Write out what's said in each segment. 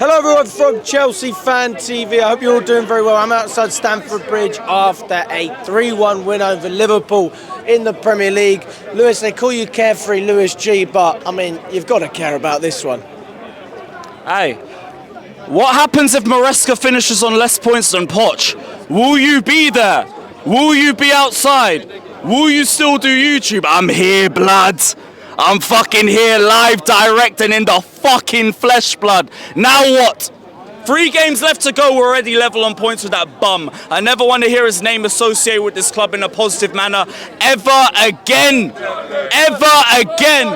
Hello everyone from Chelsea Fan TV. I hope you're all doing very well. I'm outside Stamford Bridge after a 3-1 win over Liverpool in the Premier League. Lewis, they call you Carefree Lewis G, but I mean, you've got to care about this one. Hey, what happens if Maresca finishes on less points than Poch? Will you be there? Will you be outside? Will you still do YouTube? I'm here, blood. I'm fucking here, live, direct, and in the fucking flesh, blood. Now what? 3 games left to go. We're already level on points with that bum. I never want to hear his name associated with this club in a positive manner ever again. Ever again.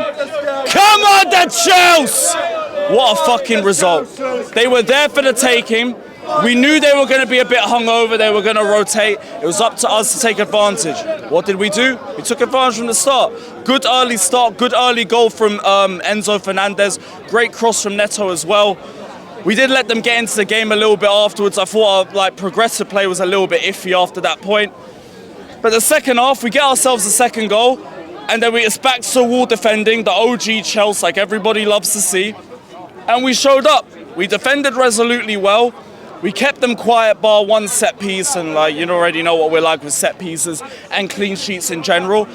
Come on, the Chelsea! What a fucking result. They were there for the taking. We knew they were going to be a bit hungover, they were going to rotate. It was up to us to take advantage. What did we do? We took advantage from the start. Good early start, good early goal from Enzo Fernandez. Great cross from Neto as well. We did let them get into the game a little bit afterwards. I thought our progressive play was a little bit iffy after that point. But the second half, we get ourselves a second goal, and then it's back to wall defending, the OG Chelsea like everybody loves to see. And we showed up. We defended resolutely well. We kept them quiet bar one set piece, and you already know what we're like with set pieces and clean sheets in general.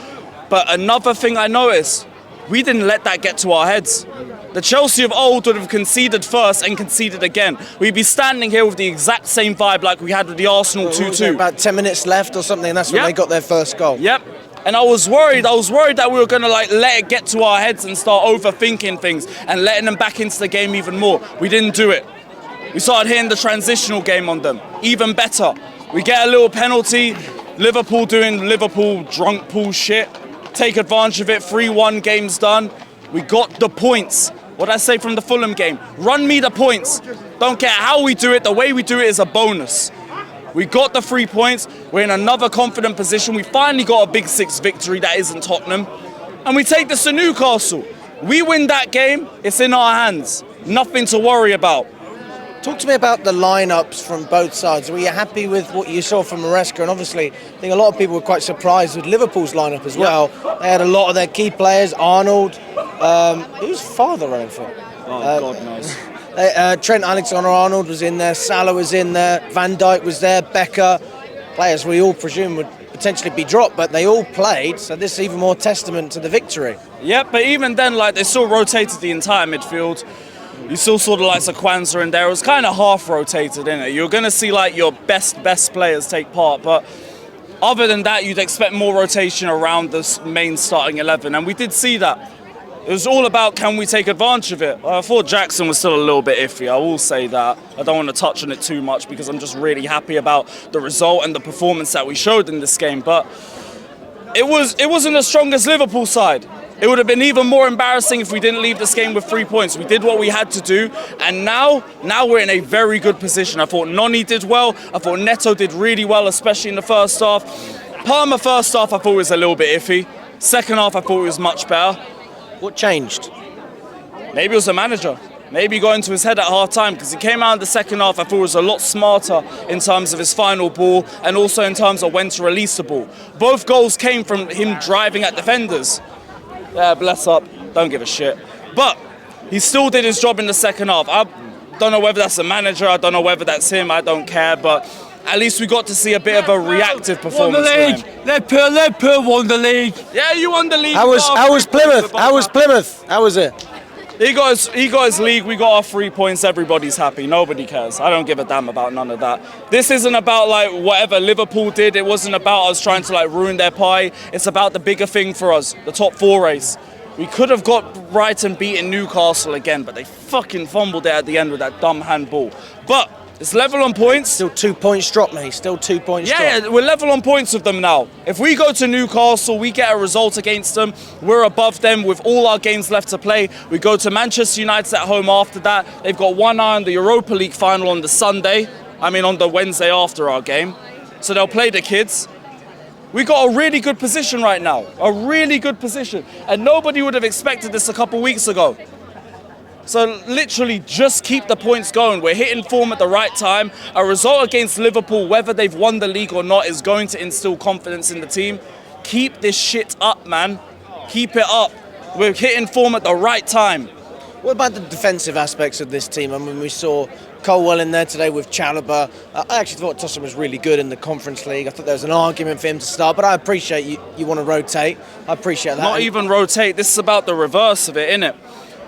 But another thing I noticed, we didn't let that get to our heads. The Chelsea of old would have conceded first and conceded again. We'd be standing here with the exact same vibe like we had with the Arsenal 2-2. About 10 minutes left or something, and that's when they got their first goal. Yep. And I was worried that we were going to let it get to our heads and start overthinking things and letting them back into the game even more. We didn't do it. We started hitting the transitional game on them. Even better. We get a little penalty. Liverpool doing Liverpool drunk pool shit. Take advantage of it. 3-1, game's done. We got the points. What I say from the Fulham game? Run me the points. Don't care how we do it. The way we do it is a bonus. We got the 3 points. We're in another confident position. We finally got a Big Six victory that isn't Tottenham. And we take this to Newcastle. We win that game. It's in our hands. Nothing to worry about. Talk to me about the lineups from both sides. Were you happy with what you saw from Maresca? And obviously, I think a lot of people were quite surprised with Liverpool's lineup as well. They had a lot of their key players. Arnold, who's father running for? God knows. Trent Alexander-Arnold was in there. Salah was in there. Van Dijk was there. Becker, players we all presume would potentially be dropped, but they all played. So this is even more testament to the victory. Yeah, but even then, they still rotated the entire midfield. You still saw the likes of Kwanzaa in there. It was kind of half rotated, innit? You're going to see your best players take part, but other than that, you'd expect more rotation around this main starting 11, and we did see that. It was all about, can we take advantage of it? I thought Jackson was still a little bit iffy, I will say that. I don't want to touch on it too much because I'm just really happy about the result and the performance that we showed in this game, but it wasn't the strongest Liverpool side. It would have been even more embarrassing if we didn't leave this game with 3 points. We did what we had to do, and now we're in a very good position. I thought Noni did well. I thought Neto did really well, especially in the first half. Palmer first half I thought was a little bit iffy. Second half I thought it was much better. What changed? Maybe it was the manager. Maybe he got into his head at half-time because he came out in the second half, I thought he was a lot smarter in terms of his final ball and also in terms of when to release the ball. Both goals came from him driving at defenders. Yeah, bless up, don't give a shit. But he still did his job in the second half. I don't know whether that's the manager, I don't know whether that's him, I don't care, but at least we got to see a bit of a reactive performance. Won the league. Liverpool won the league. Yeah, you won the league. How was Plymouth? How was it? He got his league, we got our 3 points, everybody's happy, nobody cares. I don't give a damn about none of that. This isn't about whatever Liverpool did, it wasn't about us trying to ruin their pie, it's about the bigger thing for us, the top 4 race. We could have got Brighton beating Newcastle again, but they fucking fumbled it at the end with that dumb handball. But it's level on points. Still 2 points drop, mate. Still 2 points drop. Yeah, we're level on points with them now. If we go to Newcastle, we get a result against them. We're above them with all our games left to play. We go to Manchester United at home after that. They've got one eye on the Europa League final on the Sunday. On the Wednesday after our game. So they'll play the kids. We got a really good position right now. A really good position. And nobody would have expected this a couple weeks ago. So literally just keep the points going. We're hitting form at the right time. A result against Liverpool, whether they've won the league or not, is going to instill confidence in the team. Keep this shit up, man. Keep it up. We're hitting form at the right time. What about the defensive aspects of this team? I mean, we saw Colwell in there today with Chalobah. I actually thought Tosun was really good in the Conference League. I thought there was an argument for him to start, but I appreciate you want to rotate. I appreciate that. Not even rotate. This is about the reverse of it, innit?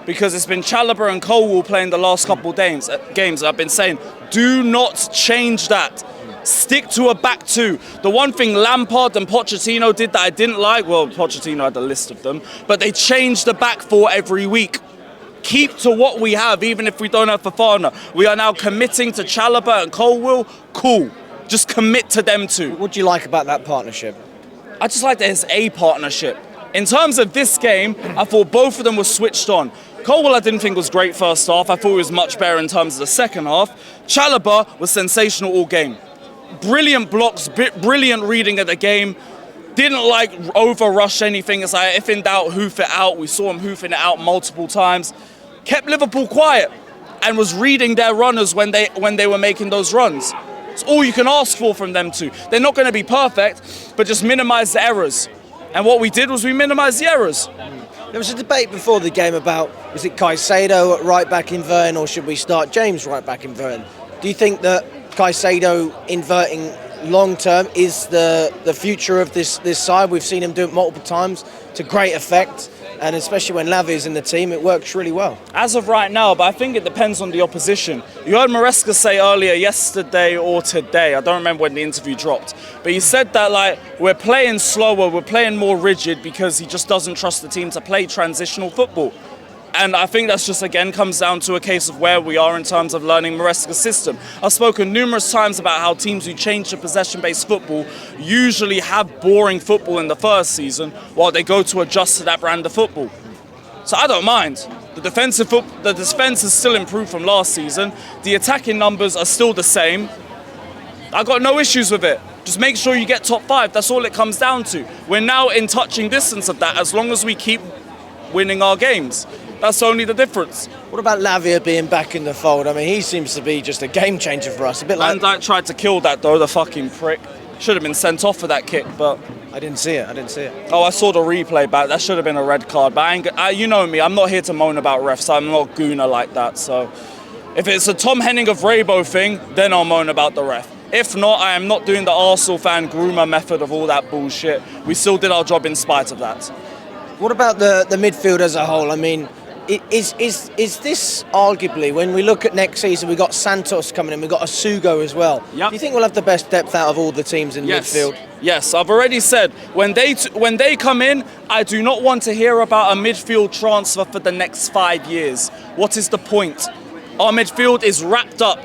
Because it's been Chalobah and Colwell playing the last couple of games. I've been saying, do not change that. Stick to a back two. The one thing Lampard and Pochettino did that I didn't like, well, Pochettino had a list of them, but they changed the back four every week. Keep to what we have, even if we don't have Fofana. We are now committing to Chalobah and Colwell. Cool. Just commit to them two. What do you like about that partnership? I just like that it's a partnership. In terms of this game, I thought both of them were switched on. Colwell I didn't think was great first half. I thought he was much better in terms of the second half. Chalobah was sensational all game. Brilliant blocks, brilliant reading of the game. Didn't like over-rush anything. It's like, if in doubt, hoof it out. We saw him hoofing it out multiple times. Kept Liverpool quiet and was reading their runners when they were making those runs. It's all you can ask for from them two. They're not going to be perfect, but just minimise the errors. And what we did was we minimised the errors. There was a debate before the game about, is it Caicedo at right back inverting or should we start James right back inverting? Do you think that Caicedo inverting long term is the future of this side? We've seen him do it multiple times to great effect, and especially when Lavia's in the team, it works really well. As of right now, but I think it depends on the opposition. You heard Maresca say earlier, yesterday or today, I don't remember when the interview dropped, but he said that like we're playing slower, we're playing more rigid because he just doesn't trust the team to play transitional football. And I think that's just, again, comes down to a case of where we are in terms of learning Maresca's system. I've spoken numerous times about how teams who change to possession-based football usually have boring football in the first season while they go to adjust to that brand of football. So I don't mind. The defense has still improved from last season. The attacking numbers are still the same. I got no issues with it. Just make sure you get top 5. That's all it comes down to. We're now in touching distance of that as long as we keep winning our games. That's only the difference. What about Lavia being back in the fold? I mean, he seems to be just a game changer for us. A bit like Van Dijk tried to kill that though, the fucking prick. Should have been sent off for that kick, but I didn't see it. Oh, I saw the replay back. That should have been a red card. But you know me, I'm not here to moan about refs. I'm not gooner like that. So if it's a Tom Henning of Rabo thing, then I'll moan about the ref. If not, I am not doing the Arsenal fan groomer method of all that bullshit. We still did our job in spite of that. What about the midfield as a whole? I mean, is this arguably, when we look at next season, we've got Santos coming in, we've got Asugo as well. Yep. Do you think we'll have the best depth out of all the teams in midfield? Yes, I've already said, when they come in, I do not want to hear about a midfield transfer for the next 5 years. What is the point? Our midfield is wrapped up.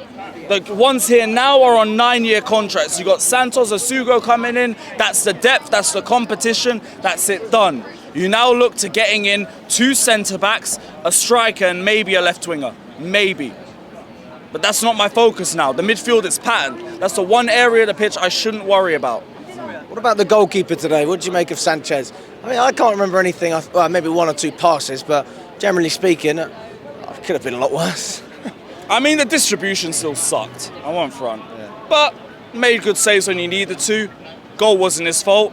The ones here now are on 9-year contracts. You got Santos, Asugo coming in. That's the depth, that's the competition, that's it, done. You now look to getting in 2 centre-backs, a striker and maybe a left winger. Maybe. But that's not my focus now. The midfield is patterned. That's the one area of the pitch I shouldn't worry about. What about the goalkeeper today? What did you make of Sanchez? I mean, I can't remember anything. Well, maybe 1 or 2 passes, but generally speaking, it could have been a lot worse. I mean, the distribution still sucked. I won't front. Yeah. But made good saves when he needed to. Goal wasn't his fault.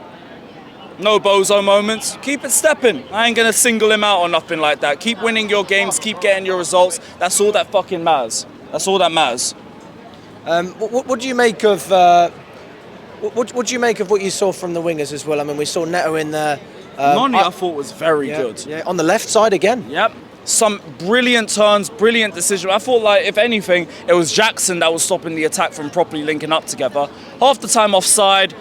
No bozo moments. Keep it stepping. I ain't going to single him out or nothing like that. Keep winning your games. Keep getting your results. That's all that fucking matters. That's all that matters. What do you make of what do you make of what you saw from the wingers as well? I mean, we saw Neto in there. Noni, I thought was very good. Yeah, on the left side again. Yep. Some brilliant turns, brilliant decision. I thought, like, if anything, it was Jackson that was stopping the attack from properly linking up together. Half the time offside,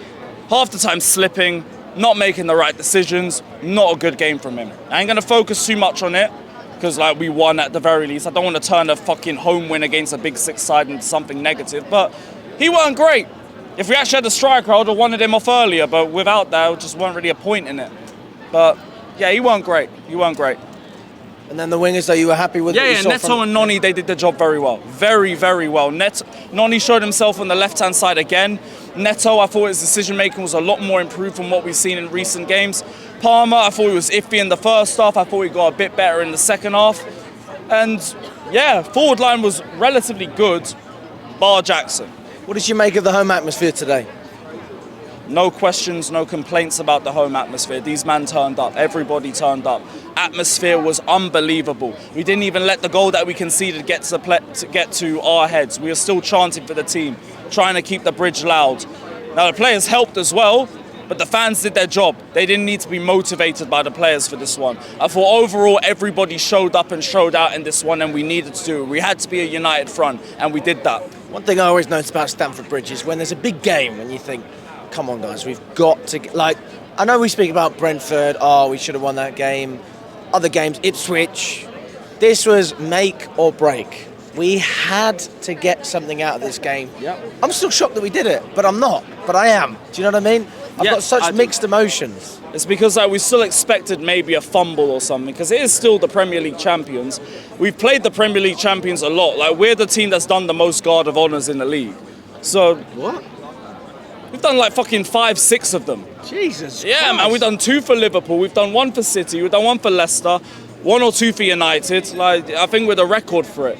half the time slipping, not making the right decisions. Not a good game from him. I ain't going to focus too much on it because, like, we won at the very least. I don't want to turn a fucking home win against a big 6 side into something negative, but he weren't great. If we actually had a striker, I would have wanted him off earlier, but without that, it just weren't really a point in it. But, yeah, he weren't great. He weren't great. And then the wingers, though, you were happy with? Yeah, Neto and Noni, they did the job very well. Very, very well. Noni showed himself on the left-hand side again. Neto, I thought his decision-making was a lot more improved from what we've seen in recent games. Palmer, I thought he was iffy in the first half. I thought he got a bit better in the second half. And, yeah, forward line was relatively good, bar Jackson. What did you make of the home atmosphere today? No questions, no complaints about the home atmosphere. These men turned up. Everybody turned up. Atmosphere was unbelievable. We didn't even let the goal that we conceded get to our heads. We were still chanting for the team, trying to keep the bridge loud. Now, the players helped as well, but the fans did their job. They didn't need to be motivated by the players for this one. I thought overall everybody showed up and showed out in this one, and we needed to do it. We had to be a united front, and we did that. One thing I always notice about Stamford Bridge is when there's a big game and you think, come on guys, we've got to, like, I know we speak about Brentford, we should have won that game. Other games, Ipswich. This was make or break. We had to get something out of this game. Yep. I'm still shocked that we did it, but I'm not. But I am. Do you know what I mean? I've got such mixed emotions. It's because we still expected maybe a fumble or something, because it is still the Premier League champions. We've played the Premier League champions a lot. Like, we're the team that's done the most Guard of Honours in the league. So What? we've done like fucking 5-6 of them. Jesus Yeah, Christ. man, we've done 2 for Liverpool, we've done 1 for City, we've done 1 for Leicester, 1 or 2 for United. Like, I think we're the record for it.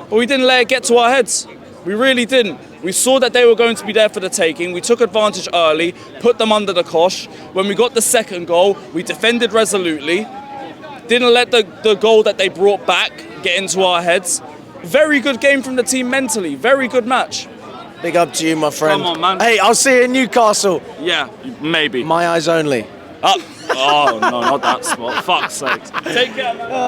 But we didn't let it get to our heads. We really didn't. We saw that they were going to be there for the taking. We took advantage early, put them under the cosh. When we got the second goal, we defended resolutely. Didn't let the goal that they brought back get into our heads. Very good game from the team mentally. Very good match. Big up to you, my friend. Come on, man. Hey, I'll see you in Newcastle. Yeah, maybe. My eyes only. Oh, no, not that spot. Fuck's sake. Take care, man.